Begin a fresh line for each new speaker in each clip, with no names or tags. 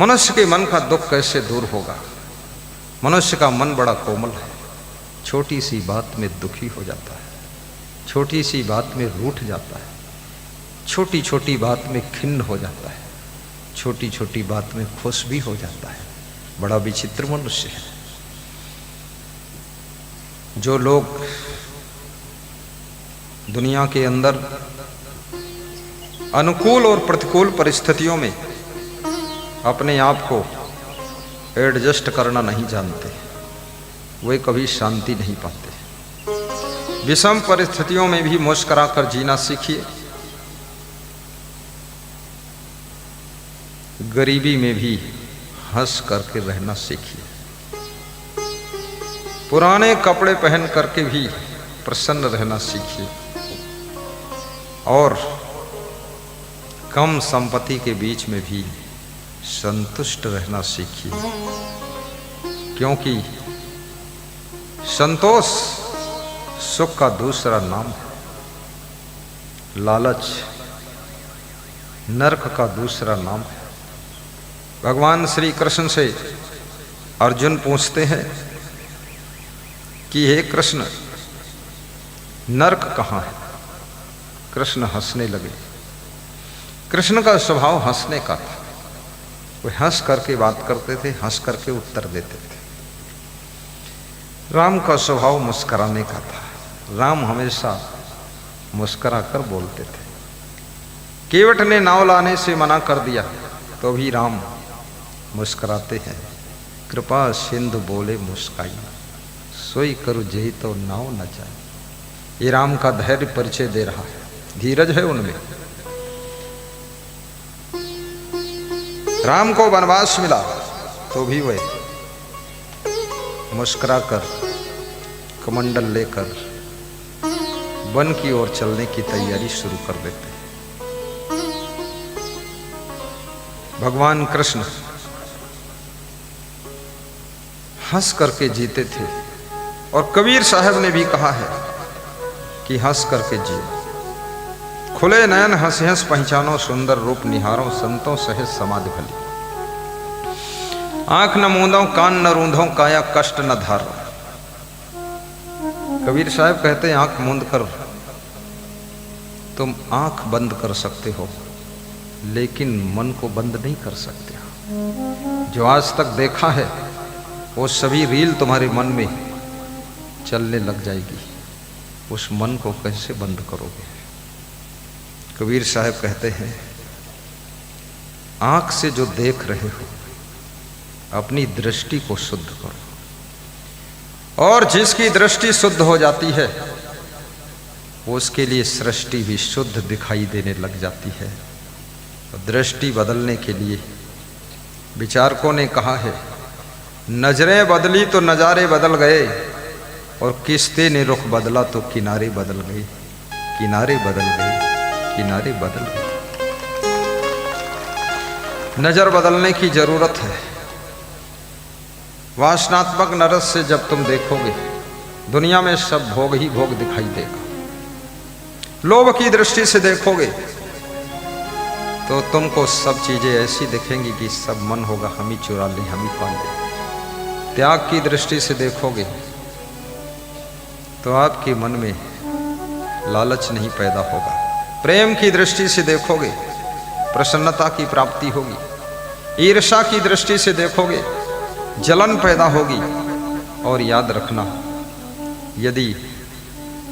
मनुष्य के मन का दुख कैसे दूर होगा? मनुष्य का मन बड़ा कोमल है, छोटी सी बात में दुखी हो जाता है, छोटी सी बात में रूठ जाता है, छोटी छोटी बात में खिन्न हो जाता है, छोटी छोटी बात में खुश भी हो जाता है। बड़ा विचित्र मनुष्य है। जो लोग दुनिया के अंदर अनुकूल और प्रतिकूल परिस्थितियों में अपने आप को एडजस्ट करना नहीं जानते, वे कभी शांति नहीं पाते। विषम परिस्थितियों में भी मुस्कुरा कर जीना सीखिए, गरीबी में भी हंस करके रहना सीखिए, पुराने कपड़े पहन करके भी प्रसन्न रहना सीखिए, और कम संपत्ति के बीच में भी संतुष्ट रहना सीखिए, क्योंकि संतोष सुख का दूसरा नाम है, लालच नरक का दूसरा नाम है। भगवान श्री कृष्ण से अर्जुन पूछते हैं कि हे कृष्ण, नरक कहाँ है? कृष्ण हंसने लगे। कृष्ण का स्वभाव हंसने का था, वे हंस करके बात करते थे, हंस करके उत्तर देते थे। राम का स्वभाव मुस्कुराने का था, राम हमेशा मुस्कुरा कर बोलते थे। केवट ने नाव लाने से मना कर दिया तो भी राम मुस्कुराते हैं। कृपा सिंधु बोले मुस्काई, सोई करु जेहि तो नाव न जाए। ये राम का धैर्य परिचय दे रहा है, धीरज है उनमें। राम को वनवास मिला तो भी वे मुस्कुरा कर कमंडल लेकर वन की ओर चलने की तैयारी शुरू कर देते हैं। भगवान कृष्ण हंस करके जीते थे, और कबीर साहब ने भी कहा है कि हंस करके जियो। खुले नयन हंस हंस पहचानो, सुंदर रूप निहारो, संतों सहित समाधि भली। आंख न मूंदो कान न रूंधो, काया कष्ट न धारो। कबीर साहब कहते हैं आंख मूंद कर तुम आंख बंद कर सकते हो, लेकिन मन को बंद नहीं कर सकते हो। जो आज तक देखा है वो सभी रील तुम्हारे मन में चलने लग जाएगी, उस मन को कैसे बंद करोगे? कबीर साहब कहते हैं आंख से जो देख रहे हो अपनी दृष्टि को शुद्ध करो, और जिसकी दृष्टि शुद्ध हो जाती है उसके लिए सृष्टि भी शुद्ध दिखाई देने लग जाती है। दृष्टि बदलने के लिए विचारकों ने कहा है, नजरें बदली तो नजारे बदल गए, और किस्ते ने रुख बदला तो किनारे बदल गए, किनारे बदल गए, किनारे बदल गए। नजर बदलने की जरूरत है। वासनात्मक नरस से जब तुम देखोगे दुनिया में सब भोग ही भोग दिखाई देगा। लोभ की दृष्टि से देखोगे तो तुमको सब चीजें ऐसी दिखेंगी कि सब मन होगा हम ही चुरा लें, हम ही पा लें। त्याग की दृष्टि से देखोगे तो आपके मन में लालच नहीं पैदा होगा। प्रेम की दृष्टि से देखोगे प्रसन्नता की प्राप्ति होगी। ईर्ष्या की दृष्टि से देखोगे जलन पैदा होगी। और याद रखना, यदि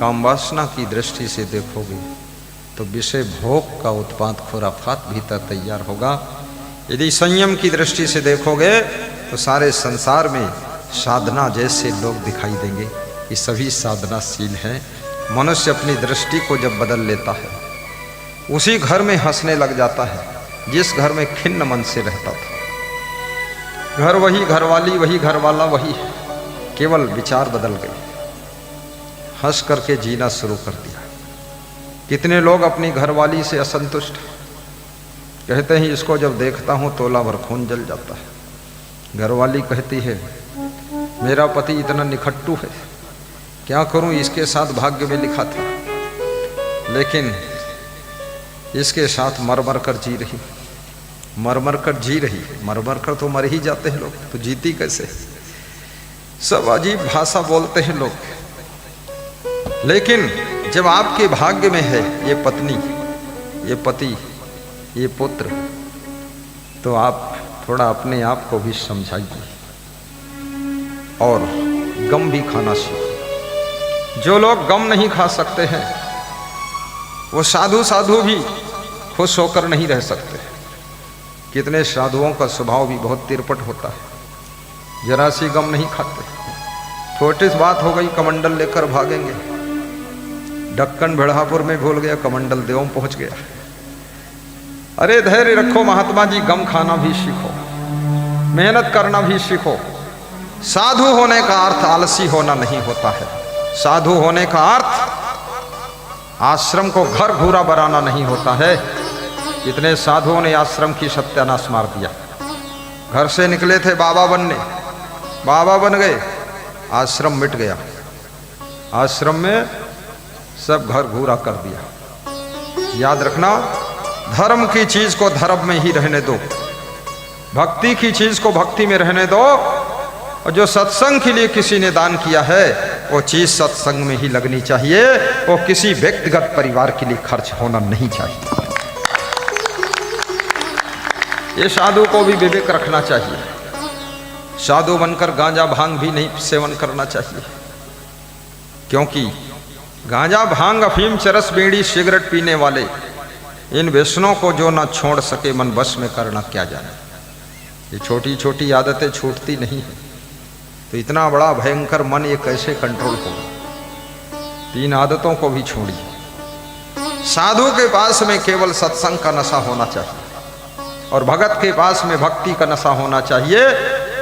कामवासना की दृष्टि से देखोगे तो विषय भोग का उत्पाद खुराफात भीतर तैयार होगा। यदि संयम की दृष्टि से देखोगे तो सारे संसार में साधना जैसे लोग दिखाई देंगे कि सभी साधनाशील हैं। मनुष्य अपनी दृष्टि को जब बदल लेता है उसी घर में हंसने लग जाता है जिस घर में खिन्न मन से रहता था। घर वही, घरवाली वही, घरवाला वही, केवल विचार बदल गए। हंस करके जीना शुरू कर दिया। कितने लोग अपनी घरवाली से असंतुष्ट, कहते हैं इसको जब देखता हूं तोला भर खून जल जाता है। घरवाली कहती है मेरा पति इतना निखट्टू है, क्या करूं, इसके साथ भाग्य में लिखा था, लेकिन इसके साथ मर मर कर जी रही, मर मर कर जी रही, मर मर कर तो मर ही जाते हैं लोग, तो जीती कैसे? सब अजीब भाषा बोलते हैं लोग। लेकिन जब आपके भाग्य में है ये पत्नी, ये पति, ये पुत्र, तो आप थोड़ा अपने आप को भी समझाइए और गम भी खाना सीखो। जो लोग गम नहीं खा सकते हैं वो साधु साधु भी खुश होकर नहीं रह सकते। कितने साधुओं का स्वभाव भी बहुत तिरपट होता है, जरा सी गम नहीं खाते। छोटी सी बात हो गई, कमंडल लेकर भागेंगे। ढक्कन भेड़ापुर में भूल गया, कमंडल देव पहुंच गया। अरे धैर्य रखो महात्मा जी, गम खाना भी सीखो, मेहनत करना भी सीखो। साधु होने का अर्थ आलसी होना नहीं होता है। साधु होने का अर्थ आश्रम को घर घूरा बनाना नहीं होता है। इतने साधुओं ने आश्रम की सत्यानाश मार दिया। घर से निकले थे बाबा बनने, बाबा बन गए, आश्रम मिट गया। आश्रम में सब घर घूरा कर दिया। याद रखना, धर्म की चीज को धर्म में ही रहने दो, भक्ति की चीज को भक्ति में रहने दो, और जो सत्संग के लिए किसी ने दान किया है वो चीज सत्संग में ही लगनी चाहिए, वो किसी व्यक्तिगत परिवार के लिए खर्च होना नहीं चाहिए। ये साधु को भी विवेक रखना चाहिए। साधु बनकर गांजा भांग भी नहीं सेवन करना चाहिए, क्योंकि गांजा भांग अफीम चरस बीड़ी सिगरेट पीने वाले इन व्यसनों को जो ना छोड़ सके, मन बस में करना क्या जाने। ये छोटी छोटी आदतें छूटती नहीं है, तो इतना बड़ा भयंकर मन ये कैसे कंट्रोल होगा? 3 आदतों को भी छोड़िए। साधु के पास में केवल सत्संग का नशा होना चाहिए, और भगत के पास में भक्ति का नशा होना चाहिए।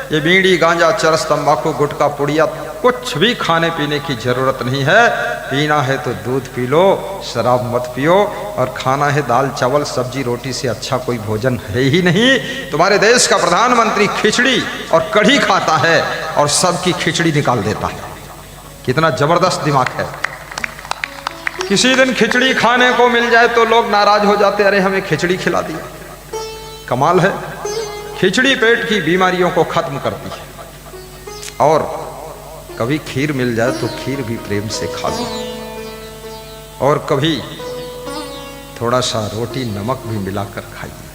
ये बीड़ी गांजा चरस तंबाकू गुटखा पुड़िया कुछ भी खाने पीने की जरूरत नहीं है। पीना है तो दूध पी लो, शराब मत पियो, और खाना है दाल चावल सब्जी रोटी से अच्छा कोई भोजन है ही नहीं। तुम्हारे देश का प्रधानमंत्री खिचड़ी और कढ़ी खाता है और सबकी खिचड़ी निकाल देता है। कितना जबरदस्त दिमाग है। किसी दिन खिचड़ी खाने को मिल जाए तो लोग नाराज हो जाते, अरे हमें खिचड़ी खिला दिया। कमाल है, खिचड़ी पेट की बीमारियों को खत्म करती है। और कभी खीर मिल जाए तो खीर भी प्रेम से खा लो, और कभी थोड़ा सा रोटी नमक भी मिलाकर खाइए।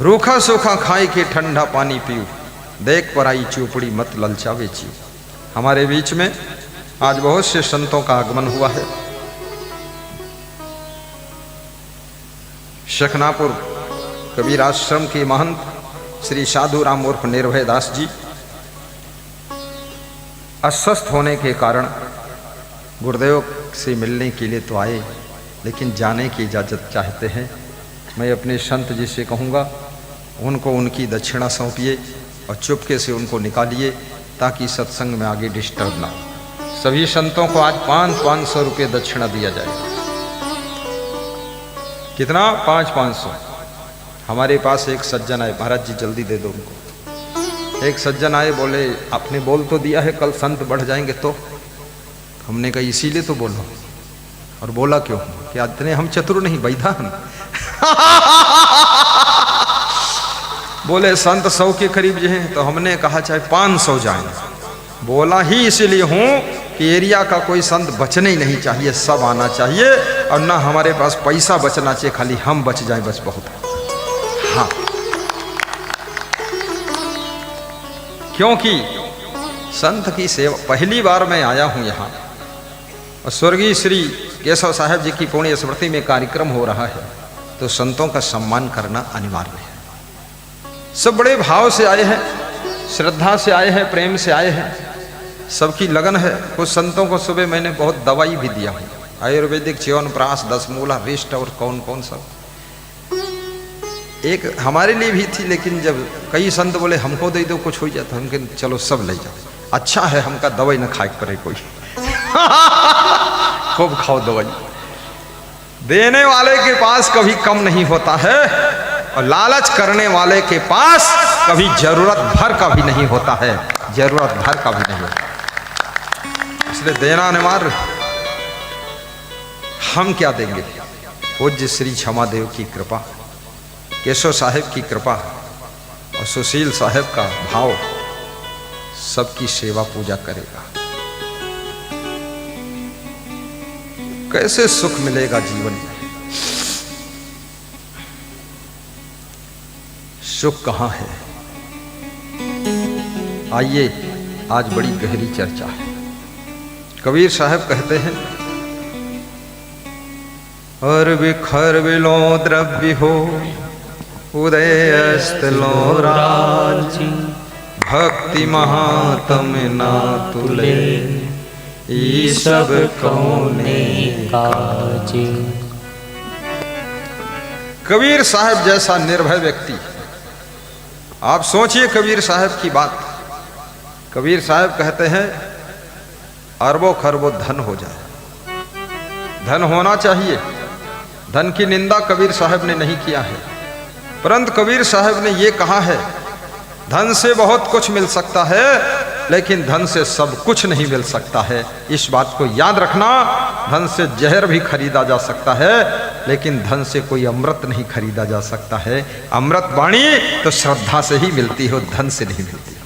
रूखा सूखा खाए के ठंडा पानी पियो, देख पर आई चौपड़ी मत ललचावे चियो। हमारे बीच में आज बहुत से संतों का आगमन हुआ है। शखनापुर कबीर आश्रम के महंत श्री साधु राम उर्फ निर्भय दास जी अस्वस्थ होने के कारण गुरुदेव से मिलने के लिए तो आए, लेकिन जाने की इजाज़त चाहते हैं। मैं अपने संत जी से कहूँगा उनको उनकी दक्षिणा सौंपिए और चुपके से उनको निकालिए, ताकि सत्संग में आगे डिस्टर्ब ना हो। सभी संतों को आज 500 रुपये दक्षिणा दिया जाएगा। कितना? 500। हमारे पास एक सज्जन आए, महाराज जी जल्दी दे दो उनको। एक सज्जन आए, बोले आपने बोल तो दिया है कल संत बढ़ जाएंगे, तो हमने कहा इसीलिए तो बोला। और बोला क्यों? कि इतने हम चतुर नहीं, बैधा हम। बोले संत 100 के करीब जो हैं, तो हमने कहा चाहे 500 जाएं। बोला ही इसीलिए हूं कि एरिया का कोई संत बचने ही नहीं चाहिए, सब आना चाहिए, और ना हमारे पास पैसा बचना चाहिए, खाली हम बच जाएं बस बहुत है। हाँ, क्योंकि संत की सेवा, पहली बार मैं आया हूं यहाँ, और स्वर्गीय श्री केशव साहब जी की पुण्य स्मृति में कार्यक्रम हो रहा है, तो संतों का सम्मान करना अनिवार्य है। सब बड़े भाव से आए हैं, श्रद्धा से आए हैं, प्रेम से आए हैं, सबकी लगन है। कुछ संतों को सुबह मैंने बहुत दवाई भी दिया है, आयुर्वेदिक च्यवनप्राश 10 मूला रिष्ट और कौन कौन सब। एक हमारे लिए भी थी, लेकिन जब कई संत बोले हमको दे दो कुछ हो जाए, तो हम कहें चलो सब ले जाओ। अच्छा है हमका दवाई न खाए पड़े कोई। खूब खाओ दवाई। देने वाले के पास कभी कम नहीं होता है, और लालच करने वाले के पास कभी जरूरत भर का भी नहीं होता है, जरूरत भर का भी नहीं होता। इसलिए देना अनिवार्य। हम क्या देंगे? पूज्य श्री क्षमा देव की कृपा, केशव साहेब की कृपा और सुशील साहेब का भाव सबकी सेवा पूजा करेगा। कैसे सुख मिलेगा जीवन में? सुख कहां है? आइए, आज बड़ी गहरी चर्चा है। कबीर साहब कहते हैं, और बिखर बिलो द्रव्य हो उदय अस्त लो राजी, भक्ति महात्म ना तुले ई सब कौने काजी। कबीर साहब जैसा निर्भय व्यक्ति, आप सोचिए कबीर साहब की बात। कबीर साहब कहते हैं अरबों खरबों धन हो जाए, धन होना चाहिए, धन की निंदा कबीर साहब ने नहीं किया है, परंतु कबीर साहब ने यह कहा है, धन से बहुत कुछ मिल सकता है लेकिन धन से सब कुछ नहीं मिल सकता है। इस बात को याद रखना। धन से जहर भी खरीदा जा सकता है लेकिन धन से कोई अमृत नहीं खरीदा जा सकता है। अमृत वाणी तो श्रद्धा से ही मिलती हो, धन से नहीं मिलती।